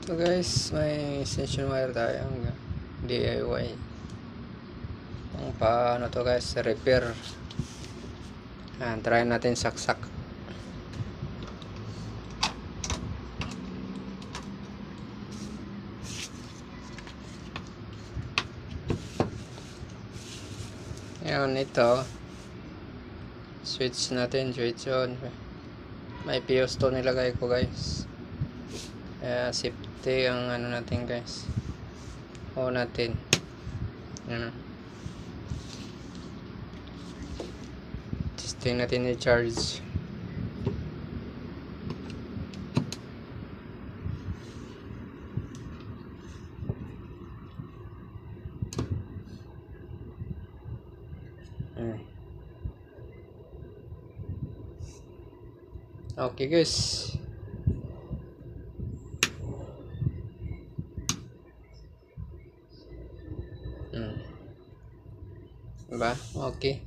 So guys, may extension wire tayong DIY. Kung paano to guys, repair. Try natin saksak. Ngayon ito, switch natin, switch on. May fuse to nilagay ko guys. Kaya safety ang ano natin guys. On natin. Yan. Testing natin i-charge. Okay guys. Diba? Okay.